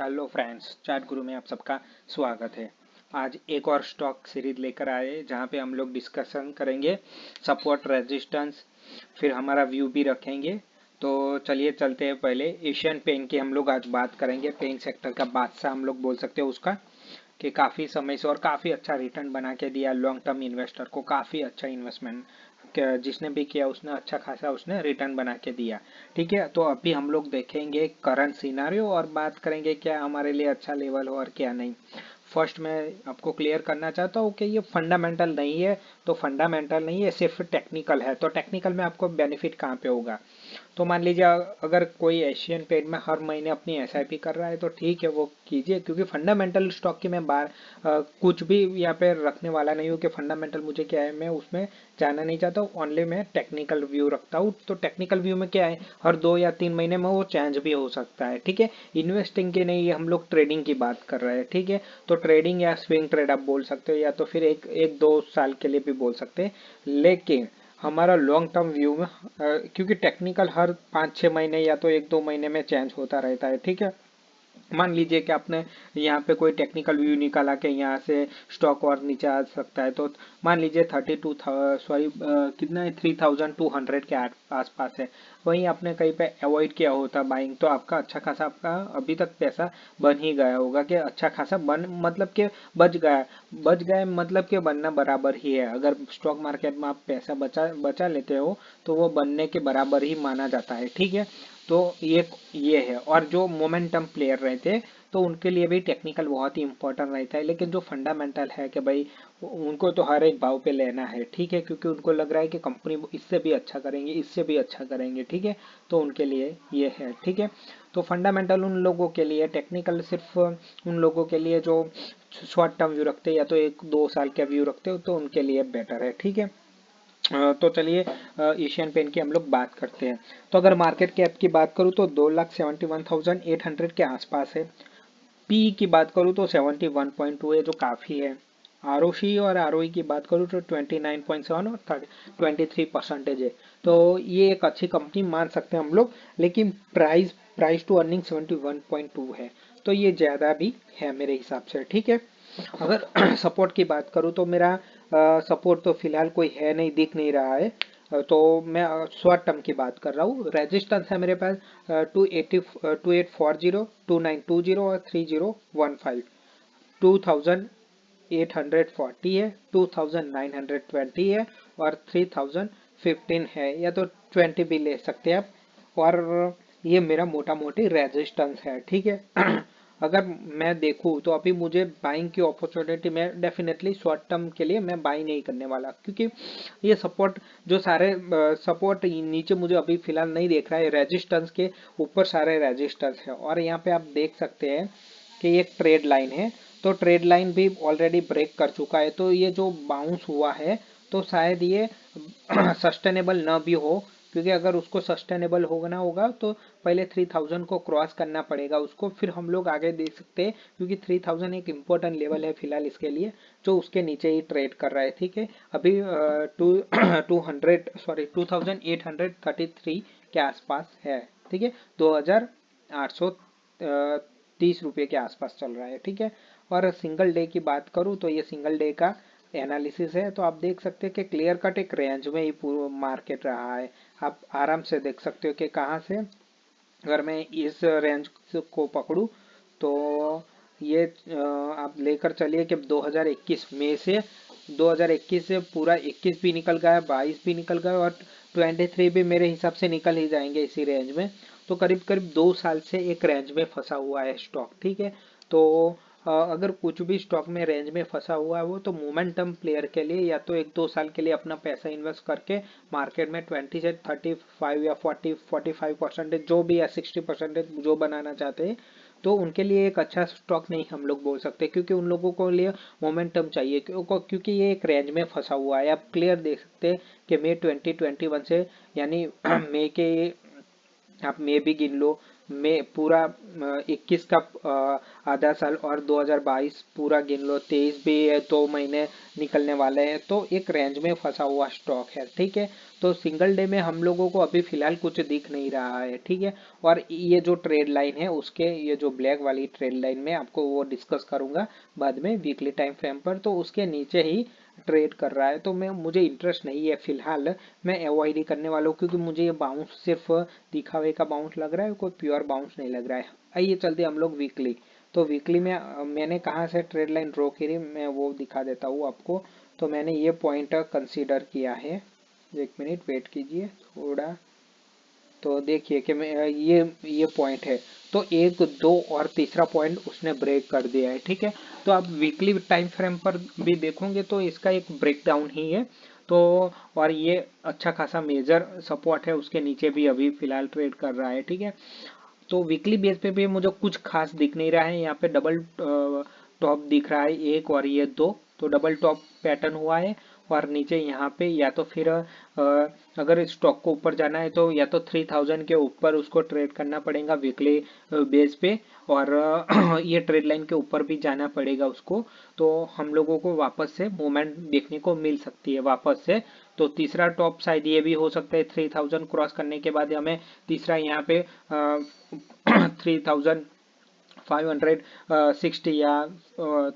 Hello friends, chart गुरु में आप सबका स्वागत है। आज एक और स्टॉक सीरीज लेकर आए जहां पे हम लोग डिस्कशन करेंगे सपोर्ट रेजिस्टेंस, फिर हमारा व्यू भी रखेंगे। तो चलिए चलते हैं। पहले एशियन पेंट की हम लोग आज बात करेंगे। पेंट सेक्टर का बादशाह हम लोग बोल सकते हैं उसका, कि काफ़ी समय से और काफ़ी अच्छा रिटर्न बना के दिया लॉन्ग टर्म इन्वेस्टर को। काफ़ी अच्छा इन्वेस्टमेंट जिसने भी किया उसने अच्छा खासा उसने रिटर्न बना के दिया। ठीक है, तो अभी हम लोग देखेंगे करंट सिनारियो और बात करेंगे क्या हमारे लिए अच्छा लेवल हो और क्या नहीं। फर्स्ट मैं आपको क्लियर करना चाहता हूँ कि ये फंडामेंटल नहीं है। तो फंडामेंटल नहीं है, सिर्फ टेक्निकल है। तो टेक्निकल में आपको बेनिफिट कहाँ पे होगा? तो मान लीजिए अगर कोई एशियन पेंट में हर महीने अपनी एसआईपी कर रहा है तो ठीक है, वो कीजिए। क्योंकि फंडामेंटल स्टॉक की मैं कुछ भी यहाँ पे रखने वाला नहीं हूँ कि फंडामेंटल मुझे क्या है, मैं उसमें जाना नहीं चाहता हूँ। ओनली मैं टेक्निकल व्यू रखता हूँ। तो टेक्निकल व्यू में क्या है, हर 2 या 3 महीने में वो चेंज भी हो सकता है। ठीक है, इन्वेस्टिंग के नहीं, हम लोग ट्रेडिंग की बात कर रहे हैं। ठीक है, तो ट्रेडिंग या स्विंग ट्रेड आप बोल सकते हो, या तो फिर एक एक 2 साल के लिए भी बोल सकते हैं। लेकिन हमारा लॉन्ग टर्म व्यू में क्योंकि टेक्निकल हर 5-6 महीने या तो 1-2 महीने में चेंज होता रहता है। ठीक है, मान लीजिए कि आपने यहाँ पे कोई टेक्निकल व्यू निकाला कि यहाँ से स्टॉक और नीचे आ सकता है। तो मान लीजिए कितना है, 3200 के आसपास है। वहीं आपने कहीं पे अवॉइड किया होता बाइंग, तो आपका अच्छा खासा आपका अभी तक पैसा बन ही गया होगा। कि अच्छा खासा बन मतलब कि बच गया मतलब कि बनना बराबर ही है। अगर स्टॉक मार्केट में आप पैसा बचा बचा लेते हो तो वो बनने के बराबर ही माना जाता है। ठीक है, तो ये है। और जो मोमेंटम प्लेयर रहते हैं तो उनके लिए भी टेक्निकल बहुत ही इंपॉर्टेंट रहता है। लेकिन जो फंडामेंटल है कि भाई उनको तो हर एक भाव पे लेना है। ठीक है, क्योंकि उनको लग रहा है कि कंपनी इससे भी अच्छा करेंगे, इससे भी अच्छा करेंगे। ठीक है, तो उनके लिए ये है। ठीक है, तो फंडामेंटल उन लोगों के लिए, टेक्निकल सिर्फ उन लोगों के लिए जो शॉर्ट टर्म व्यू रखते हैं या तो 1-2 साल का व्यू रखते हो, तो उनके लिए बेटर है। ठीक है, तो चलिए एशियन पेंट की हम लोग बात करते हैं। तो अगर मार्केट कैप की बात करूँ तो 2,71,800 के आसपास है। पी की बात करूँ तो 71.2 है, जो काफ़ी है। आरओसी और आरओई की बात करूँ तो 29.7 और 23% है। तो ये एक अच्छी कंपनी मान सकते हैं हम लोग। लेकिन प्राइस प्राइस टू अर्निंग 71.2 है, तो ये ज़्यादा भी है मेरे हिसाब से। ठीक है, अगर सपोर्ट की बात करूँ तो मेरा सपोर्ट तो फिलहाल कोई है नहीं, दिख नहीं रहा है। तो मैं शॉर्ट टर्म की बात कर रहा हूँ। रेजिस्टेंस है मेरे पास 2840, 2920 और 3015। 2840 है, 2920 है और 3015 है, या तो 20 भी ले सकते हैं आप। और ये मेरा मोटा मोटी रेजिस्टेंस है। ठीक है, अगर मैं देखूँ तो अभी मुझे बाइंग की अपॉर्चुनिटी में डेफिनेटली शॉर्ट टर्म के लिए मैं बाई नहीं करने वाला। क्योंकि ये सपोर्ट जो सारे सपोर्ट नीचे मुझे अभी फिलहाल नहीं देख रहा है, रेजिस्टेंस के ऊपर सारे रेजिस्टेंस है। और यहाँ पे आप देख सकते हैं कि एक ट्रेड लाइन है, तो ट्रेड लाइन भी ऑलरेडी ब्रेक कर चुका है। तो ये जो बाउंस हुआ है तो शायद ये सस्टेनेबल ना भी हो। क्योंकि अगर उसको सस्टेनेबल होना होगा तो पहले 3000 को क्रॉस करना पड़ेगा उसको, फिर हम लोग आगे देख सकते हैं। क्योंकि 3000 एक इम्पोर्टेंट लेवल है फिलहाल इसके लिए, जो उसके नीचे ही ट्रेड कर रहा है। ठीक है, अभी 2833 के आसपास है। ठीक है, 2830 रुपये के आसपास चल रहा है। ठीक है, और सिंगल डे की बात करूँ तो ये सिंगल डे का एनालिसिस है। तो आप देख सकते हैं कि क्लियर कट एक रेंज में ही पूरा मार्केट रहा है। आप आराम से देख सकते हो कि कहाँ से, अगर मैं इस रेंज को पकड़ूं तो ये आप लेकर चलिए कि 2021 में से 2021 से पूरा 21 भी निकल गया, 22 भी निकल गया और 23 भी मेरे हिसाब से निकल ही जाएंगे इसी रेंज में। तो करीब करीब 2 साल से एक रेंज में फंसा हुआ है स्टॉक। ठीक है, तो अगर कुछ भी स्टॉक में रेंज में फंसा हुआ है वो तो मोमेंटम प्लेयर के लिए, या तो 1-2 साल के लिए अपना पैसा इन्वेस्ट करके मार्केट में 20 से 35 या 45% जो भी, या 60% जो बनाना चाहते हैं, तो उनके लिए एक अच्छा स्टॉक नहीं हम लोग बोल सकते। क्योंकि उन लोगों को लिए मोमेंटम चाहिए, क्योंकि ये एक रेंज में फंसा हुआ है। आप क्लियर देख सकते हैं कि मई 2021 से, यानी मई के, आप मई भी गिन लो, में पूरा 21 का आधा साल और 2022 पूरा गिन लो, 23 भी है, 2 महीने निकलने वाले हैं, तो एक रेंज में फंसा हुआ स्टॉक है। ठीक है, तो सिंगल डे में हम लोगों को अभी फिलहाल कुछ दिख नहीं रहा है। ठीक है, और ये जो ट्रेड लाइन है उसके, ये जो ब्लैक वाली ट्रेड लाइन में आपको वो डिस्कस करूंगा बाद में वीकली टाइम फ्रेम पर, तो उसके नीचे ही ट्रेड कर रहा है, तो मुझे इंटरेस्ट नहीं है फिलहाल, मैं अवॉइड ही करने वाला हूँ, क्योंकि मुझे ये बाउंस सिर्फ दिखावे का बाउंस लग रहा है, कोई प्योर बाउंस नहीं लग रहा है। आइए चलते हम लोग वीकली। तो वीकली में मैंने कहाँ से ट्रेड लाइन ड्रॉ करी, मैं वो दिखा देता हूँ आपको। तो मैंने ये पॉइंट कंसीडर किया है, एक मिनट वेट कीजिए थोड़ा। तो देखिए कि मैं ये पॉइंट है, तो एक, दो और तीसरा पॉइंट उसने ब्रेक कर दिया है। ठीक है, तो आप वीकली टाइम फ्रेम पर भी देखोगे तो इसका एक ब्रेकडाउन ही है। तो और ये अच्छा खासा मेजर सपोर्ट है, उसके नीचे भी अभी फिलहाल ट्रेड कर रहा है। ठीक है, तो वीकली बेस पे भी मुझे कुछ खास दिख नहीं रहा है। यहाँ पे डबल टॉप दिख रहा है एक, और ये दो, तो डबल टॉप पैटर्न हुआ है। और नीचे यहाँ पे या तो फिर अगर स्टॉक को ऊपर जाना है तो या तो 3000 के ऊपर उसको ट्रेड करना पड़ेगा वीकली बेस पे, और ये ट्रेड लाइन के ऊपर भी जाना पड़ेगा उसको, तो हम लोगों को वापस से मूवमेंट देखने को मिल सकती है वापस से। तो तीसरा टॉप शायद ये भी हो सकता है, 3000 क्रॉस करने के बाद हमें तीसरा यहाँ पे 3560 या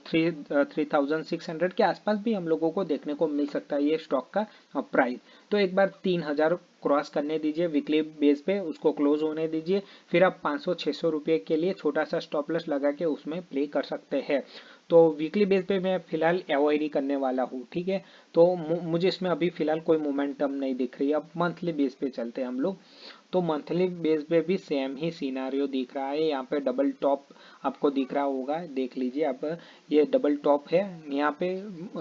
3600 के आसपास भी हम लोगों को देखने को मिल सकता है ये स्टॉक का प्राइस। तो एक बार 3000 क्रॉस करने दीजिए वीकली बेस पे, उसको क्लोज होने दीजिए, फिर आप 500-600 रुपये के लिए छोटा सा स्टॉप लॉस लगा के उसमें प्ले कर सकते हैं। तो वीकली बेस पे मैं फिलहाल अवॉइड ही करने वाला हूँ। ठीक है, तो मुझे इसमें अभी फिलहाल कोई मोमेंटम नहीं दिख रही है। अब मंथली बेस पे चलते हैं हम लोग। तो मंथली बेस पे भी सेम ही सिनारियो दिख रहा है। यहाँ पे डबल टॉप आपको दिख रहा होगा, देख लीजिए आप, ये डबल टॉप है, यहाँ पे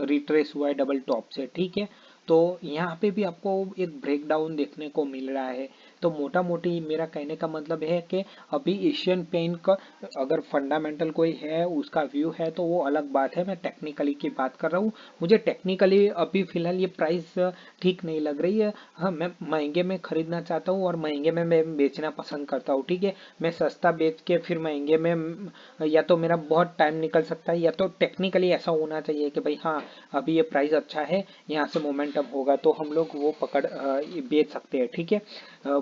रिट्रेस हुआ है डबल टॉप से। ठीक है, तो यहाँ पे भी आपको एक ब्रेकडाउन देखने को मिल रहा है। तो मोटा मोटी मेरा कहने का मतलब है कि अभी एशियन पेंट का अगर फंडामेंटल कोई है, उसका व्यू है, तो वो अलग बात है। मैं टेक्निकली की बात कर रहा हूँ। मुझे टेक्निकली अभी फिलहाल ये प्राइस ठीक नहीं लग रही है। हाँ, मैं महंगे में खरीदना चाहता हूँ और महंगे में मैं बेचना पसंद करता हूँ। ठीक है, मैं सस्ता बेच के फिर महंगे में या तो मेरा बहुत टाइम निकल सकता है, या तो टेक्निकली ऐसा होना चाहिए कि भाई हाँ, अभी ये प्राइस अच्छा है, यहाँ से मोमेंटम होगा, तो हम लोग वो पकड़ बेच सकते हैं। ठीक है,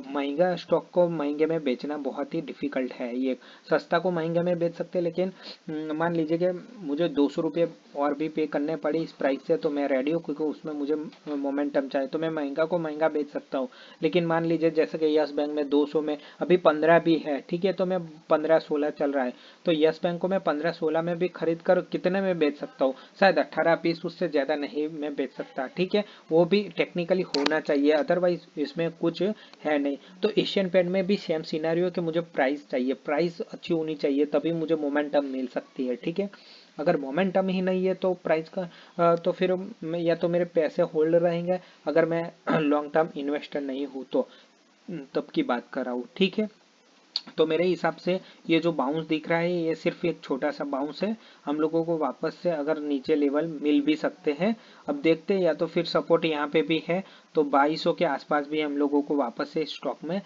महंगा स्टॉक को महंगे में बेचना बहुत ही डिफिकल्ट है। ये सस्ता को महंगे में बेच सकते हैं, लेकिन मान लीजिए कि मुझे 200 रुपये और भी पे करने पड़े इस प्राइस से, तो मैं रेडी हूँ, क्योंकि उसमें मुझे मोमेंटम चाहिए, तो मैं महंगा को महंगा बेच सकता हूँ। लेकिन मान लीजिए जैसे कि यस बैंक में 200 में अभी 15 भी है, ठीक है, तो मैं 15-16 चल रहा है, तो यस बैंक को मैं 15-16 में भी खरीद कर कितने में बेच सकता हूँ, शायद 18 पीस, उससे ज़्यादा नहीं मैं बेच सकता। ठीक है, वो भी टेक्निकली होना चाहिए, अदरवाइज इसमें कुछ है नहीं। तो एशियन पेंट में भी सेम सिनेरियो कि मुझे प्राइस चाहिए, प्राइस अच्छी होनी चाहिए, तभी मुझे मोमेंटम मिल सकती है। ठीक है, अगर मोमेंटम ही नहीं है तो प्राइस का तो फिर या तो मेरे पैसे होल्ड रहेंगे, अगर मैं लॉन्ग टर्म इन्वेस्टर नहीं हूँ तो, तब की बात कर रहा हूँ। ठीक है, तो मेरे हिसाब से ये जो बाउंस दिख रहा है ये सिर्फ एक छोटा सा बाउंस है। हम लोगों को वापस से अगर नीचे लेवल मिल भी सकते हैं, अब देखते हैं, या तो फिर सपोर्ट यहाँ पे भी है, तो 2200 के आसपास भी हम लोगों को वापस से स्टॉक में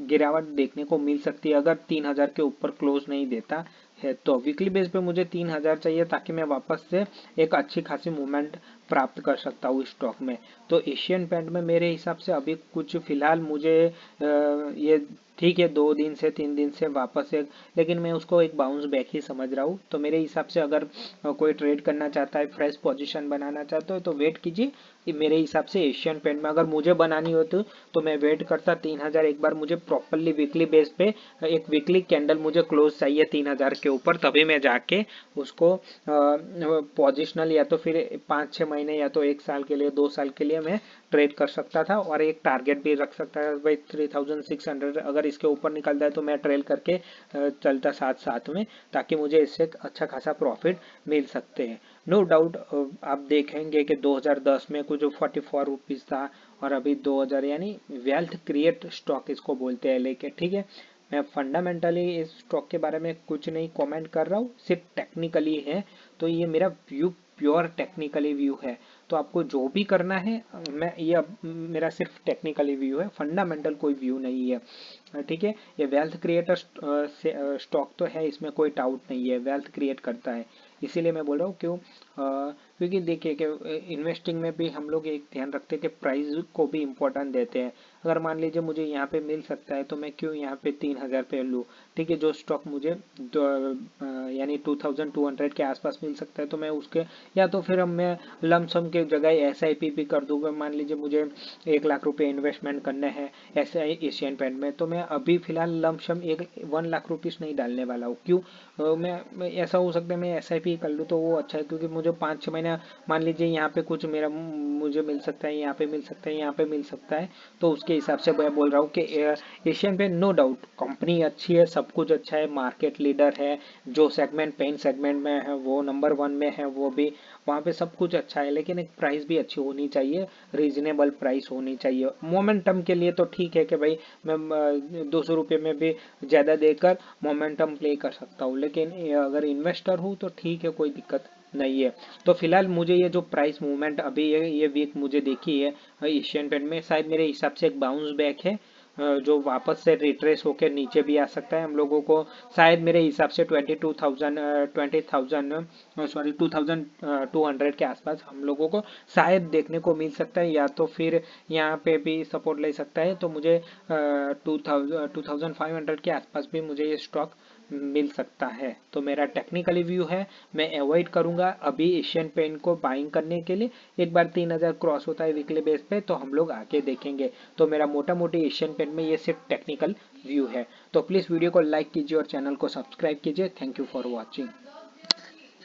गिरावट देखने को मिल सकती है, अगर 3000 के ऊपर क्लोज नहीं देता है। तो वीकली बेस पे मुझे 3000 चाहिए, ताकि मैं वापस से एक अच्छी खासी मूवमेंट प्राप्त कर सकता हूँ स्टॉक में। तो एशियन पेंट में मेरे हिसाब से अभी कुछ फिलहाल मुझे ये ठीक है, 2 दिन से 3 दिन से वापस एक, लेकिन मैं उसको एक बाउंस बैक ही समझ रहा हूँ। तो मेरे हिसाब से अगर कोई ट्रेड करना चाहता है, फ्रेश पोजीशन बनाना चाहता है, तो वेट कीजिए। मेरे हिसाब से एशियन पेंट में अगर मुझे बनानी होती तो मैं वेट करता 3000, एक बार मुझे प्रॉपरली वीकली बेस पे एक वीकली कैंडल मुझे क्लोज चाहिए 3000 के ऊपर, तभी मैं जाके उसको पोजिशनल या तो फिर 5-6 महीने या तो 1 साल के लिए, 2 साल के लिए मैं ट्रेड कर सकता था, और एक टारगेट भी रख सकता था भाई 3600, अगर इसके ऊपर निकलता है तो मैं ट्रेल करके चलता साथ साथ में, ताकि मुझे इससे अच्छा खासा प्रॉफिट मिल सकते हैं। नो डाउट आप देखेंगे कि 2010 में कुछ 44 रुपीज़ था, और अभी 2000, यानी वेल्थ क्रिएट स्टॉक इसको बोलते हैं लेके। ठीक है, मैं फंडामेंटली इस स्टॉक के बारे में कुछ नहीं कमेंट कर रहा हूँ, सिर्फ टेक्निकली है। तो ये मेरा व्यू प्योर टेक्निकली व्यू है। तो आपको जो भी करना है, मैं ये अब मेरा सिर्फ टेक्निकली व्यू है, फंडामेंटल कोई व्यू नहीं है। ठीक है, ये वेल्थ क्रिएटर स्टॉक तो है, इसमें कोई डाउट नहीं है, वेल्थ क्रिएट करता है। इसीलिए मैं बोल रहा हूँ क्यों, क्योंकि देखिए कि इन्वेस्टिंग में भी हम लोग एक ध्यान रखते हैं कि प्राइस को भी इम्पोर्टेंट देते हैं। अगर मान लीजिए मुझे यहाँ पे मिल सकता है तो मैं क्यों यहाँ पे 3000 पे लूँ। ठीक है, जो स्टॉक मुझे यानी 2200 के आसपास मिल सकता है तो मैं उसके, या तो फिर अब मैं लमसम के जगह SIP भी कर दूंगा। मान लीजिए मुझे 1 लाख रुपए इन्वेस्टमेंट करने हैं ऐसे एशियन पेंट में, तो मैं अभी फिलहाल लमसम 1 लाख रुपीस नहीं डालने वाला हूँ। क्यों, मैं ऐसा हो सकता है मैं SIP कर लूँ तो वो अच्छा है, क्योंकि मुझे 5-6 महीना मान लीजिए यहाँ पे कुछ मेरा मुझे मिल सकता है, यहाँ पे मिल सकता है, यहाँ पे मिल सकता है। तो उसके हिसाब से मैं बोल रहा हूँ कि Asian Paint no doubt company अच्छी है, सब कुछ अच्छा है, मार्केट लीडर है, जो सेगमेंट पेंट सेगमेंट में है वो नंबर 1 में है, वो भी वहाँ पे सब कुछ अच्छा है, लेकिन एक प्राइस भी अच्छी होनी चाहिए, रीजनेबल प्राइस होनी चाहिए। मोमेंटम के लिए तो ठीक है कि भाई मैं 200 रुपये में भी ज़्यादा देकर मोमेंटम प्ले कर सकता हूँ, लेकिन अगर इन्वेस्टर हूँ तो ठीक है, कोई दिक्कत नहीं है। तो फिलहाल मुझे ये जो प्राइस मूवमेंट अभी ये वीक मुझे देखी है एशियन पेंट में, शायद मेरे हिसाब से एक बाउंस बैक है, जो वापस से रिट्रेस होकर नीचे भी आ सकता है। हम लोगों को शायद मेरे हिसाब से 2200 के आसपास हम लोगों को शायद देखने को मिल सकता है, या तो फिर यहाँ पे भी सपोर्ट ले सकता है। तो मुझे 2500 के आसपास भी मुझे ये स्टॉक मिल सकता है। तो मेरा टेक्निकली व्यू है, मैं अवॉइड करूंगा अभी एशियन पेंट को बाइंग करने के लिए। एक बार 3000 क्रॉस होता है वीकली बेस पे तो हम लोग आके देखेंगे। तो मेरा मोटा मोटी एशियन पेंट में ये सिर्फ टेक्निकल व्यू है। तो प्लीज़ वीडियो को लाइक कीजिए और चैनल को सब्सक्राइब कीजिए। Thank you for watching.